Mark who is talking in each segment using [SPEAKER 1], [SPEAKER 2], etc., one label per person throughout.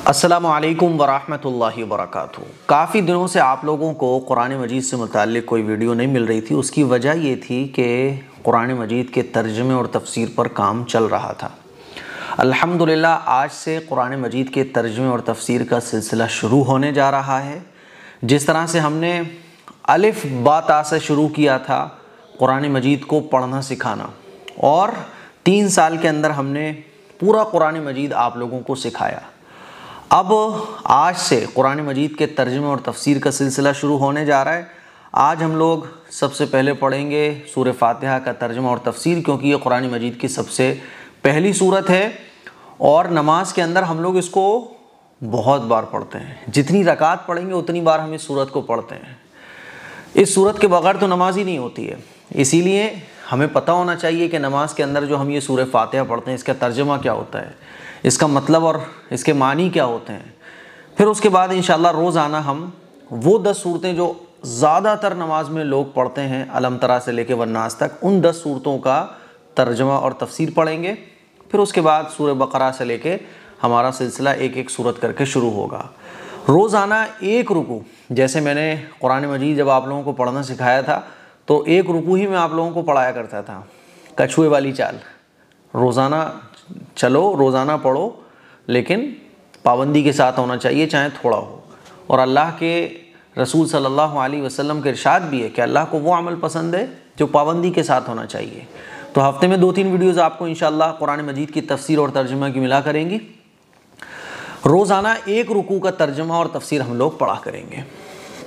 [SPEAKER 1] السلام علیکم ورحمۃ اللہ وبرکاتہ۔ کافی دنوں سے آپ لوگوں کو قرآن مجید سے متعلق کوئی ویڈیو نہیں مل رہی تھی۔ اس کی وجہ یہ تھی کہ قرآن مجید کے ترجمے اور تفسیر پر کام چل رہا تھا۔ الحمدللہ آج سے قرآن مجید کے ترجمے اور تفسیر کا سلسلہ شروع ہونے جا رہا ہے۔ جس طرح سے ہم نے الف با تا سے شروع کیا تھا قرآن مجید کو پڑھنا سکھانا، اور 3 سال کے اندر ہم نے پورا قرآن مجید آپ لوگوں کو سکھایا۔ اب آج سے قرآن مجید کے ترجمے اور تفسیر کا سلسلہ شروع ہونے جا رہا ہے۔ آج ہم لوگ سب سے پہلے پڑھیں گے سورہ فاتحہ کا ترجمہ اور تفسیر، کیونکہ یہ قرآن مجید کی سب سے پہلی سورت ہے، اور نماز کے اندر ہم لوگ اس کو بہت بار پڑھتے ہیں۔ جتنی رکعت پڑھیں گے اتنی بار ہم اس سورت کو پڑھتے ہیں۔ اس سورت کے بغیر تو نماز ہی نہیں ہوتی ہے، اسی لیے ہمیں پتہ ہونا چاہیے کہ نماز کے اندر جو ہم یہ سورہ فاتحہ پڑھتے ہیں اس کا ترجمہ کیا ہوتا ہے، اس کا مطلب اور اس کے معنی کیا ہوتے ہیں۔ پھر اس کے بعد انشاءاللہ روزانہ ہم وہ 10 صورتیں جو زیادہ تر نماز میں لوگ پڑھتے ہیں، الم ترا سے لے کے والناس تک، ان 10 صورتوں کا ترجمہ اور تفسیر پڑھیں گے۔ پھر اس کے بعد سورہ بقرہ سے لے کے ہمارا سلسلہ ایک ایک صورت کر کے شروع ہوگا۔ روزانہ ایک رکوع، جیسے میں نے قرآن مجید جب آپ لوگوں کو پڑھنا سکھایا تھا تو ایک رکوع ہی میں آپ لوگوں کو پڑھایا کرتا تھا، کچھوے والی چال۔ روزانہ چلو، روزانہ پڑھو، لیکن پابندی کے ساتھ ہونا چاہیے، چاہے تھوڑا ہو۔ اور اللہ کے رسول صلی اللہ علیہ وسلم کے ارشاد بھی ہے کہ اللہ کو وہ عمل پسند ہے جو پابندی کے ساتھ ہونا چاہیے۔ تو ہفتے میں 2-3 ویڈیوز آپ کو انشاءاللہ قرآن مجید کی تفسیر اور ترجمہ کی ملا کریں گی۔ روزانہ ایک رکوع کا ترجمہ اور تفسیر ہم لوگ پڑھا کریں گے۔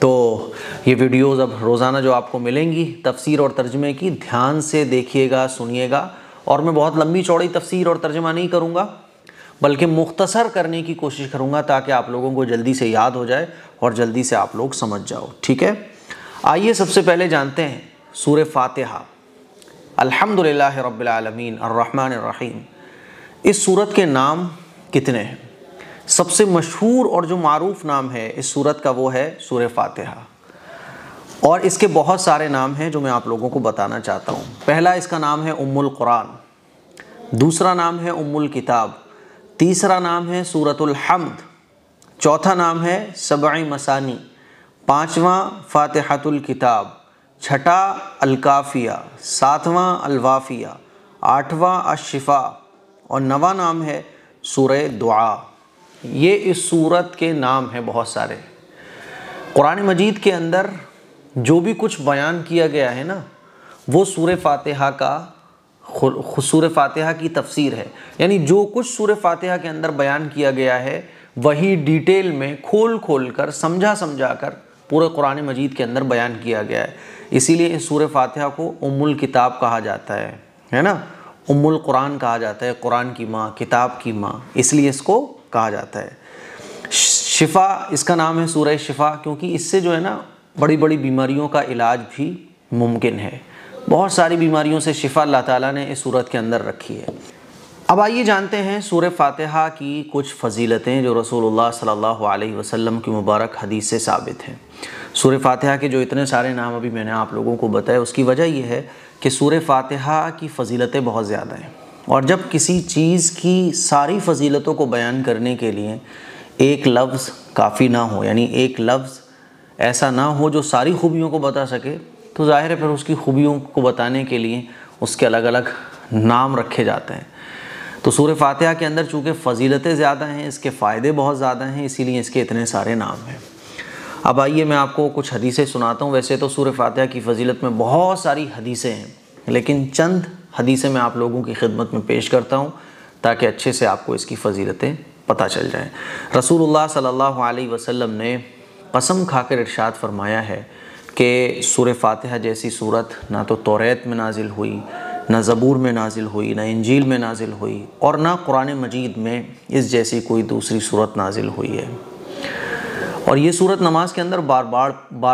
[SPEAKER 1] تو یہ ویڈیوز اب روزانہ جو آپ کو ملیں گی تفسیر اور ترجمے کی، دھیان سے دیکھیے گا، سنیے گا، اور میں بہت لمبی چوڑی تفسیر اور ترجمہ نہیں کروں گا، بلکہ مختصر کرنے کی کوشش کروں گا تاکہ آپ لوگوں کو جلدی سے یاد ہو جائے اور جلدی سے آپ لوگ سمجھ جاؤ، ٹھیک ہے؟ آئیے سب سے پہلے جانتے ہیں سورہ فاتحہ۔ الحمدللہ رب العالمین الرحمن الرحیم۔ اس سورت کے نام کتنے ہیں؟ سب سے مشہور اور جو معروف نام ہے اس سورت کا وہ ہے سورہ فاتحہ، اور اس کے بہت سارے نام ہیں جو میں آپ لوگوں کو بتانا چاہتا ہوں۔ پہلا اس کا نام ہے ام القرآن، دوسرا نام ہے ام الکتاب، تیسرا نام ہے سورۃ الحمد، چوتھا نام ہے سبع مثانی، پانچواں فاتحۃ الکتاب، چھٹا الکافیہ، ساتواں الوافیہ، آٹھواں الشفاء، اور نواں نام ہے سورہ دعا۔ یہ اس سورت کے نام ہیں بہت سارے۔ قرآن مجید کے اندر جو بھی کچھ بیان کیا گیا ہے نا، وہ سورہ فاتحہ کی تفسیر ہے۔ یعنی جو کچھ سورہ فاتحہ کے اندر بیان کیا گیا ہے وہی ڈیٹیل میں کھول کر سمجھا کر پورے قرآن مجید کے اندر بیان کیا گیا ہے۔ اسی لیے اس سورہ فاتحہ کو ام الکتاب کہا جاتا ہے نا، ام القرآن کہا جاتا ہے، قرآن کی ماں، کتاب کی ماں، اس لیے اس کو کہا جاتا ہے۔ شفا، اس کا نام ہے سورہ شفا، کیونکہ اس سے جو ہے نا بڑی بڑی بیماریوں کا علاج بھی ممکن ہے۔ بہت ساری بیماریوں سے شفا اللہ تعالیٰ نے اس سورت کے اندر رکھی ہے۔ اب آئیے جانتے ہیں سورہ فاتحہ کی کچھ فضیلتیں جو رسول اللہ صلی اللہ علیہ وسلم کی مبارک حدیث سے ثابت ہیں۔ سورہ فاتحہ کے جو اتنے سارے نام ابھی میں نے آپ لوگوں کو بتائے، اس کی وجہ یہ ہے کہ سورہ فاتحہ کی فضیلتیں بہت زیادہ ہیں، اور جب کسی چیز کی ساری فضیلتوں کو بیان کرنے کے لیے ایک لفظ کافی نہ ہو، یعنی ایک لفظ ایسا نہ ہو جو ساری خوبیوں کو بتا سکے، تو ظاہر ہے پھر اس کی خوبیوں کو بتانے کے لیے اس کے الگ الگ نام رکھے جاتے ہیں۔ تو سورہ فاتحہ کے اندر چونکہ فضیلتیں زیادہ ہیں، اس کے فائدے بہت زیادہ ہیں، اسی لیے اس کے اتنے سارے نام ہیں۔ اب آئیے میں آپ کو کچھ حدیثیں سناتا ہوں۔ ویسے تو سورہ فاتحہ کی فضیلت میں بہت ساری حدیثیں ہیں، لیکن چند حدیثیں میں آپ لوگوں کی خدمت میں پیش کرتا ہوں تاکہ اچھے سے آپ کو اس کی فضیلتیں پتہ چل جائیں۔ رسول اللہ صلی اللہ علیہ وسلم نے قسم کھا کر ارشاد فرمایا ہے کہ سورہ فاتحہ جیسی صورت نہ تو توریت میں نازل ہوئی، نہ زبور میں نازل ہوئی، نہ انجیل میں نازل ہوئی، اور نہ قرآن مجید میں اس جیسی کوئی دوسری صورت نازل ہوئی ہے۔ اور یہ صورت نماز کے اندر بار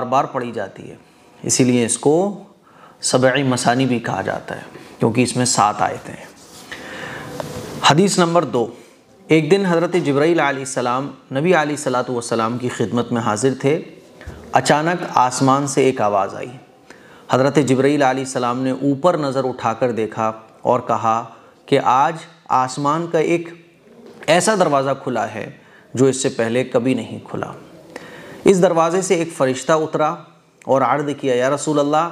[SPEAKER 1] بار پڑھی جاتی ہے، اسی لیے اس کو سبع مثانی بھی کہا جاتا ہے، کیونکہ اس میں 7 آیتیں ہیں۔ حدیث نمبر 2۔ ایک دن حضرت جبرائیل علیہ السلام نبی علیہ الصلاۃ والسلام کی خدمت میں حاضر تھے۔ اچانک آسمان سے ایک آواز آئی۔ حضرت جبرائیل علیہ السلام نے اوپر نظر اٹھا کر دیکھا اور کہا کہ آج آسمان کا ایک ایسا دروازہ کھلا ہے جو اس سے پہلے کبھی نہیں کھلا۔ اس دروازے سے ایک فرشتہ اترا اور عرض کیا، یا رسول اللہ،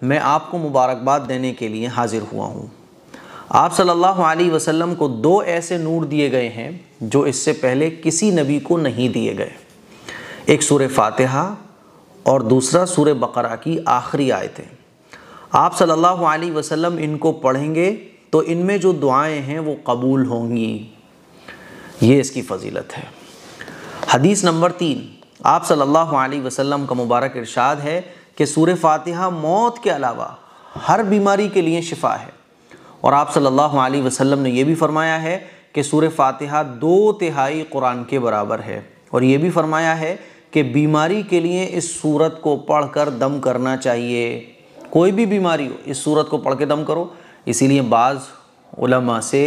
[SPEAKER 1] میں آپ کو مبارکباد دینے کے لیے حاضر ہوا ہوں۔ آپ صلی اللہ علیہ وسلم کو 2 ایسے نور دیے گئے ہیں جو اس سے پہلے کسی نبی کو نہیں دیے گئے، ایک سورہ فاتحہ اور دوسرا سورہ بقرہ کی آخری آیتیں۔ آپ صلی اللہ علیہ وسلم ان کو پڑھیں گے تو ان میں جو دعائیں ہیں وہ قبول ہوں گی۔ یہ اس کی فضیلت ہے۔ حدیث نمبر 3، آپ صلی اللہ علیہ وسلم کا مبارک ارشاد ہے کہ سورہ فاتحہ موت کے علاوہ ہر بیماری کے لیے شفا ہے، اور آپ صلی اللہ علیہ وسلم نے یہ بھی فرمایا ہے کہ سورہ فاتحہ 2/3 قرآن کے برابر ہے، اور یہ بھی فرمایا ہے کہ بیماری کے لیے اس سورت کو پڑھ کر دم کرنا چاہیے۔ کوئی بھی بیماری ہو اس سورت کو پڑھ کے دم کرو۔ اسی لیے بعض علماء سے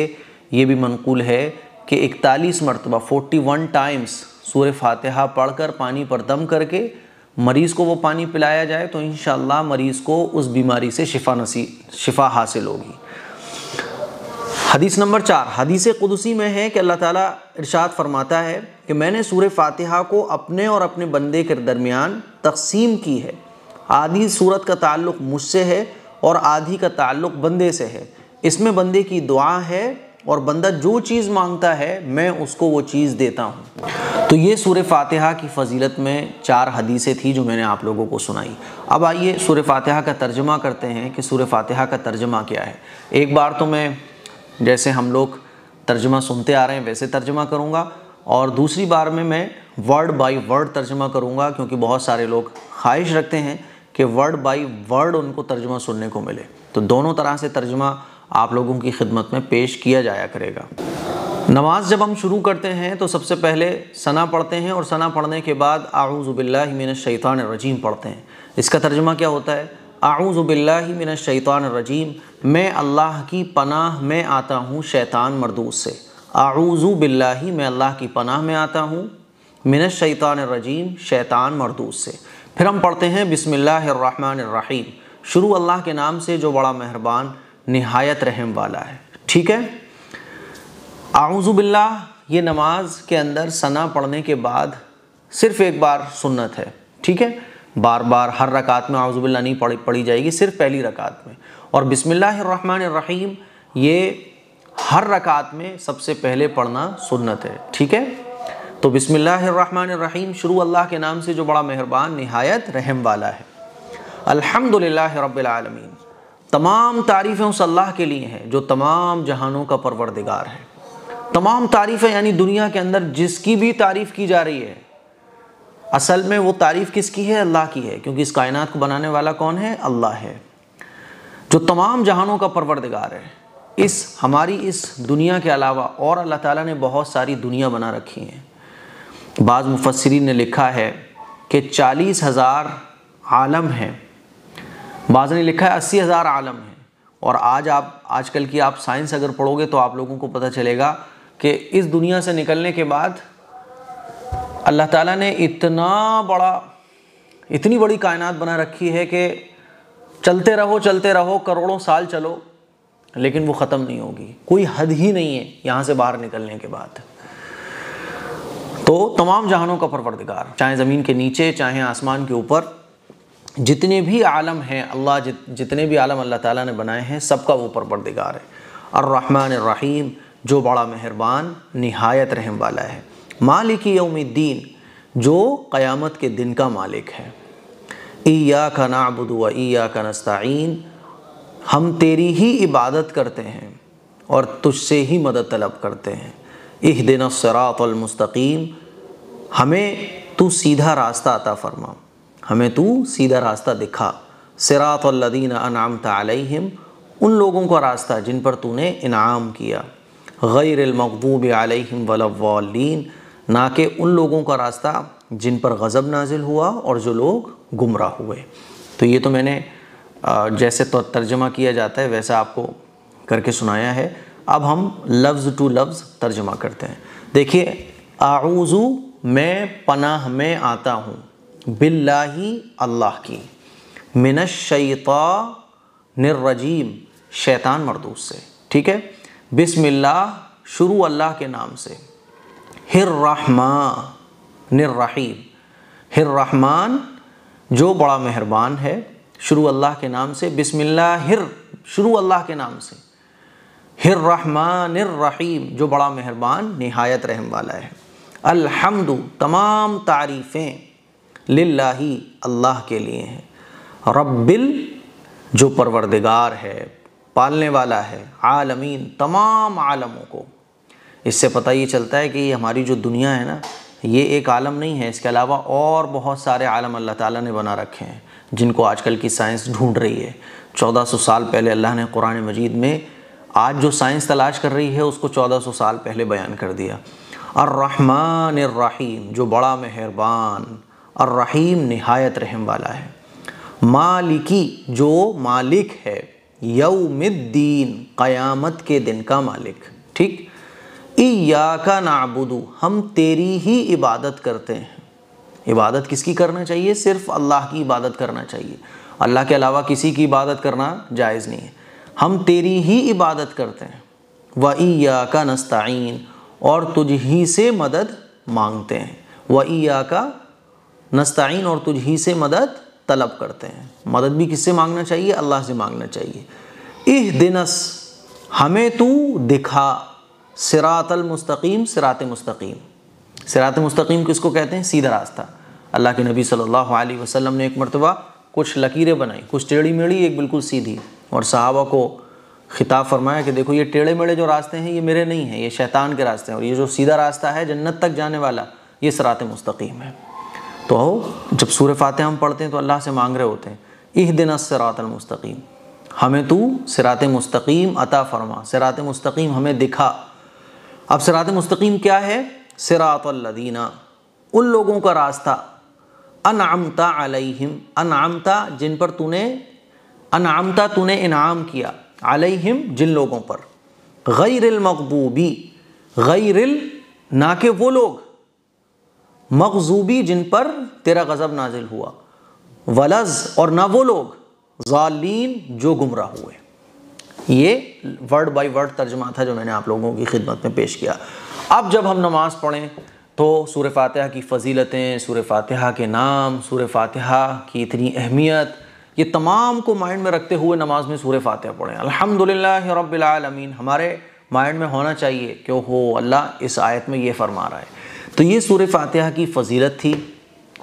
[SPEAKER 1] یہ بھی منقول ہے کہ 41 مرتبہ 41 ٹائمز سورہ فاتحہ پڑھ کر پانی پر دم کر کے مریض کو وہ پانی پلایا جائے تو انشاءاللہ مریض کو اس بیماری سے شفا حاصل ہوگی۔ حدیث نمبر 4، حدیث قدسی میں ہے کہ اللہ تعالیٰ ارشاد فرماتا ہے کہ میں نے سورہ فاتحہ کو اپنے اور اپنے بندے کے درمیان تقسیم کی ہے، آدھی سورت کا تعلق مجھ سے ہے اور آدھی کا تعلق بندے سے ہے، اس میں بندے کی دعا ہے اور بندہ جو چیز مانگتا ہے میں اس کو وہ چیز دیتا ہوں۔ تو یہ سورہ فاتحہ کی فضیلت میں 4 حدیثیں تھی جو میں نے آپ لوگوں کو سنائی۔ اب آئیے سورہ فاتحہ کا ترجمہ کرتے ہیں کہ سورہ فاتحہ کا ترجمہ کیا ہے۔ ایک بار تو میں جیسے ہم لوگ ترجمہ سنتے آ رہے ہیں ویسے ترجمہ کروں گا، اور دوسری بار میں ورڈ بائی ورڈ ترجمہ کروں گا، کیونکہ بہت سارے لوگ خواہش رکھتے ہیں کہ ورڈ بائی ورڈ ان کو ترجمہ سننے کو ملے، تو دونوں طرح سے ترجمہ آپ لوگوں کی خدمت میں پیش کیا جایا کرے گا۔ نماز جب ہم شروع کرتے ہیں تو سب سے پہلے ثنا پڑھتے ہیں، اور ثنا پڑھنے کے بعد اعوذ باللہ من الشیطان الرجیم پڑھتے ہیں۔ اس کا ترجمہ کیا ہوتا ہے؟ اعوذ باللہ من الشیطان الرجیم، میں اللہ کی پناہ میں آتا ہوں شیطان مردود سے۔ اعوذ باللہ، میں اللہ کی پناہ میں آتا ہوں، من الشیطان الرجیم، شیطان مردود سے۔ پھر ہم پڑھتے ہیں بسم اللہ الرحمن الرحیم، شروع اللہ کے نام سے جو بڑا مہربان نہایت رحم والا ہے۔ ٹھیک ہے، اعوذ باللہ یہ نماز کے اندر ثنا پڑھنے کے بعد صرف ایک بار سنت ہے، ٹھیک ہے، بار بار ہر رکعت میں اعوذ باللہ نہیں پڑھی جائے گی، صرف پہلی رکعت میں۔ اور بسم اللہ الرحمن الرحیم یہ ہر رکعت میں سب سے پہلے پڑھنا سنت ہے، ٹھیک ہے۔ تو بسم اللہ الرحمن الرحیم، شروع اللہ کے نام سے جو بڑا مہربان نہایت رحم والا ہے۔ الحمدللہ رب العالمین، تمام تعریفیں اس اللہ کے لیے ہیں جو تمام جہانوں کا پروردگار ہے۔ تمام تعریفیں یعنی دنیا کے اندر جس کی بھی تعریف کی جا رہی ہے، اصل میں وہ تعریف کس کی ہے؟ اللہ کی ہے، کیونکہ اس کائنات کو بنانے والا کون ہے؟ اللہ ہے، جو تمام جہانوں کا پروردگار ہے۔ ہماری اس دنیا کے علاوہ اور اللہ تعالیٰ نے بہت ساری دنیا بنا رکھی ہیں۔ بعض مفسرین نے لکھا ہے کہ 40,000 عالم ہیں، بعض نے لکھا ہے 80,000 عالم ہیں، اور آج کل کی آپ سائنس اگر پڑھو گے تو آپ لوگوں کو پتہ چلے گا کہ اس دنیا سے نکلنے کے بعد اللہ تعالیٰ نے اتنی بڑی کائنات بنا رکھی ہے کہ چلتے رہو کروڑوں سال چلو لیکن وہ ختم نہیں ہوگی، کوئی حد ہی نہیں ہے یہاں سے باہر نکلنے کے بعد۔ تو تمام جہانوں کا پروردگار، چاہے زمین کے نیچے چاہے آسمان کے اوپر، جتنے بھی عالم ہیں جتنے بھی عالم اللہ تعالیٰ نے بنائے ہیں سب کا وہ پروردگار ہے۔ الرحمن الرحیم، جو بڑا مہربان نہایت رحم والا ہے۔ مالک یوم الدین، جو قیامت کے دن کا مالک ہے۔ ایاک نعبد و ایاک نستعین، ہم تیری ہی عبادت کرتے ہیں اور تجھ سے ہی مدد طلب کرتے ہیں۔ اہدنا الصراط المستقیم، ہمیں تو سیدھا راستہ عطا فرما، ہمیں تو سیدھا راستہ دکھا۔ صراط الذین انعمت علیہم، ان لوگوں کا راستہ جن پر تو نے انعام کیا۔ غیر المغضوب علیہم ولا الضالین، نہ کہ ان لوگوں کا راستہ جن پر غضب نازل ہوا اور جو لوگ گمراہ ہوئے۔ تو یہ تو میں نے جیسے تو ترجمہ کیا جاتا ہے ویسا آپ کو کر کے سنایا ہے۔ اب ہم لفظ ٹو لفظ ترجمہ کرتے ہیں۔ دیکھیے، اعوذ، میں پناہ میں آتا ہوں، باللہ، اللہ کی، من الشیطان الرجیم، شیطان مردود سے، ٹھیک ہے۔ بسم اللہ، شروع اللہ کے نام سے، الرحمن الرحیم، الرحمن جو بڑا مہربان ہے، شروع اللہ کے نام سے، بسم اللہ شروع اللہ کے نام سے، الرحمن الرحیم جو بڑا مہربان نہایت رحم والا ہے۔ الحمد تمام تعریفیں، للہ اللہ کے لیے ہیں، رب جو پروردگار ہے، پالنے والا ہے، عالمین تمام عالموں کو۔ اس سے پتہ یہ چلتا ہے کہ یہ ہماری جو دنیا ہے نا، یہ ایک عالم نہیں ہے، اس کے علاوہ اور بہت سارے عالم اللہ تعالیٰ نے بنا رکھے ہیں جن کو آج کل کی سائنس ڈھونڈ رہی ہے۔ 1400 سال پہلے اللہ نے قرآن مجید میں آج جو سائنس تلاش کر رہی ہے اس کو 1400 سال پہلے بیان کر دیا۔ الرحمن الرحیم جو بڑا مہربان، الرحیم نہایت رحم والا ہے، مالکی جو مالک ہے، یوم الدین قیامت کے دن کا مالک، ٹھیک۔ ایاک نعبد ہم تیری ہی عبادت کرتے ہیں۔ عبادت کس کی کرنا چاہیے؟ صرف اللہ کی عبادت کرنا چاہیے، اللہ کے علاوہ کسی کی عبادت کرنا جائز نہیں ہے۔ ہم تیری ہی عبادت کرتے ہیں، وَإِيَّاكَ نَسْتَعِينُ اور تجھ ہی سے مدد مانگتے ہیں، وَإِيَّاكَ نَسْتَعِينُ اور تجھ ہی سے مدد طلب کرتے ہیں۔ مدد بھی کس سے مانگنا چاہیے؟ اللہ سے مانگنا چاہیے۔ اہدنس ہمیں تو دکھا، صراط المستقیم صراط مستقیم، صراط مستقیم کس کو کہتے ہیں؟ سیدھا راستہ۔ اللہ کے نبی صلی اللہ علیہ وسلم نے ایک مرتبہ کچھ لکیریں بنائی، کچھ ٹیڑھی میڑھی، ایک بالکل سیدھی، اور صحابہ کو خطاب فرمایا کہ دیکھو یہ ٹیڑھے میڑھے جو راستے ہیں یہ میرے نہیں ہیں، یہ شیطان کے راستے ہیں، اور یہ جو سیدھا راستہ ہے جنت تک جانے والا یہ صراط مستقیم ہے۔ تو جب سورہ فاتحہ ہم پڑھتے ہیں تو اللہ سے مانگ رہے ہوتے ہیں اہدنا الصراط المستقیم، ہمیں تو صراط مستقیم عطا فرما، صراط مستقیم ہمیں دکھا۔ اب صراط مستقیم کیا ہے؟ صراط الذین ان لوگوں کا راستہ، انعمت علیہم انعمت جن پر تو نے انعمت تو نے انعام کیا، علیہم جن لوگوں پر، غیر المغضوبی غیر نہ کہ وہ لوگ، مغضوبی جن پر تیرا غضب نازل ہوا، ولز اور نہ وہ لوگ، ضالین جو گمراہ ہوئے۔ یہ ورڈ بائی ورڈ ترجمہ تھا جو میں نے آپ لوگوں کی خدمت میں پیش کیا۔ اب جب ہم نماز پڑھیں تو سورہ فاتحہ کی فضیلتیں، سورہ فاتحہ کے نام، سورہ فاتحہ کی اتنی اہمیت، یہ تمام کو مائنڈ میں رکھتے ہوئے نماز میں سورہ فاتحہ پڑھیں۔ الحمدللہ رب العالمین ہمارے مائنڈ میں ہونا چاہیے کہ اللہ اس آیت میں یہ فرما رہا ہے۔ تو یہ سورہ فاتحہ کی فضیلت تھی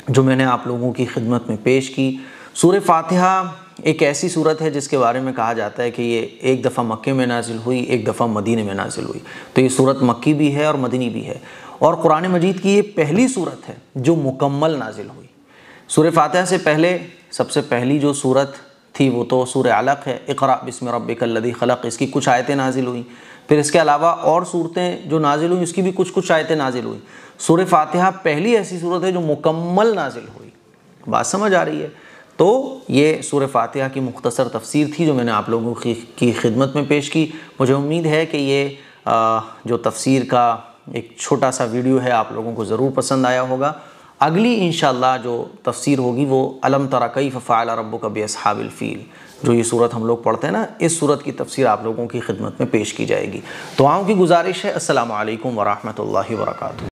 [SPEAKER 1] جو میں نے آپ لوگوں کی خدمت میں پیش کی۔ سورہ فاتحہ ایک ایسی صورت ہے جس کے بارے میں کہا جاتا ہے کہ یہ ایک دفعہ مکے میں نازل ہوئی، ایک دفعہ مدینے میں نازل ہوئی، تو یہ صورت مکی بھی ہے اور مدنی بھی ہے، اور قرآن مجید کی یہ پہلی صورت ہے جو مکمل نازل ہوئی۔ سورہ فاتحہ سے پہلے سب سے پہلی جو صورت تھی وہ تو سورہ علق ہے، اقرأ بسم ربک الذی خلق، اس کی کچھ آیتیں نازل ہوئیں، پھر اس کے علاوہ اور صورتیں جو نازل ہوئیں اس کی بھی کچھ آیتیں نازل ہوئیں۔ سورہ فاتحہ پہلی ایسی صورت ہے جو مکمل نازل ہوئی۔ بات سمجھ آ رہی ہے؟ تو یہ سورہ فاتحہ کی مختصر تفسیر تھی جو میں نے آپ لوگوں کی خدمت میں پیش کی۔ مجھے امید ہے کہ یہ جو تفسیر کا ایک چھوٹا سا ویڈیو ہے آپ لوگوں کو ضرور پسند آیا ہوگا۔ اگلی انشاءاللہ جو تفسیر ہوگی وہ الم تر کیف فعل ربک باصحاب الفیل، جو یہ صورت ہم لوگ پڑھتے ہیں نا، اس صورت کی تفسیر آپ لوگوں کی خدمت میں پیش کی جائے گی۔ دعاؤں کی گزارش ہے۔ السلام علیکم ورحمۃ اللہ وبرکاتہ۔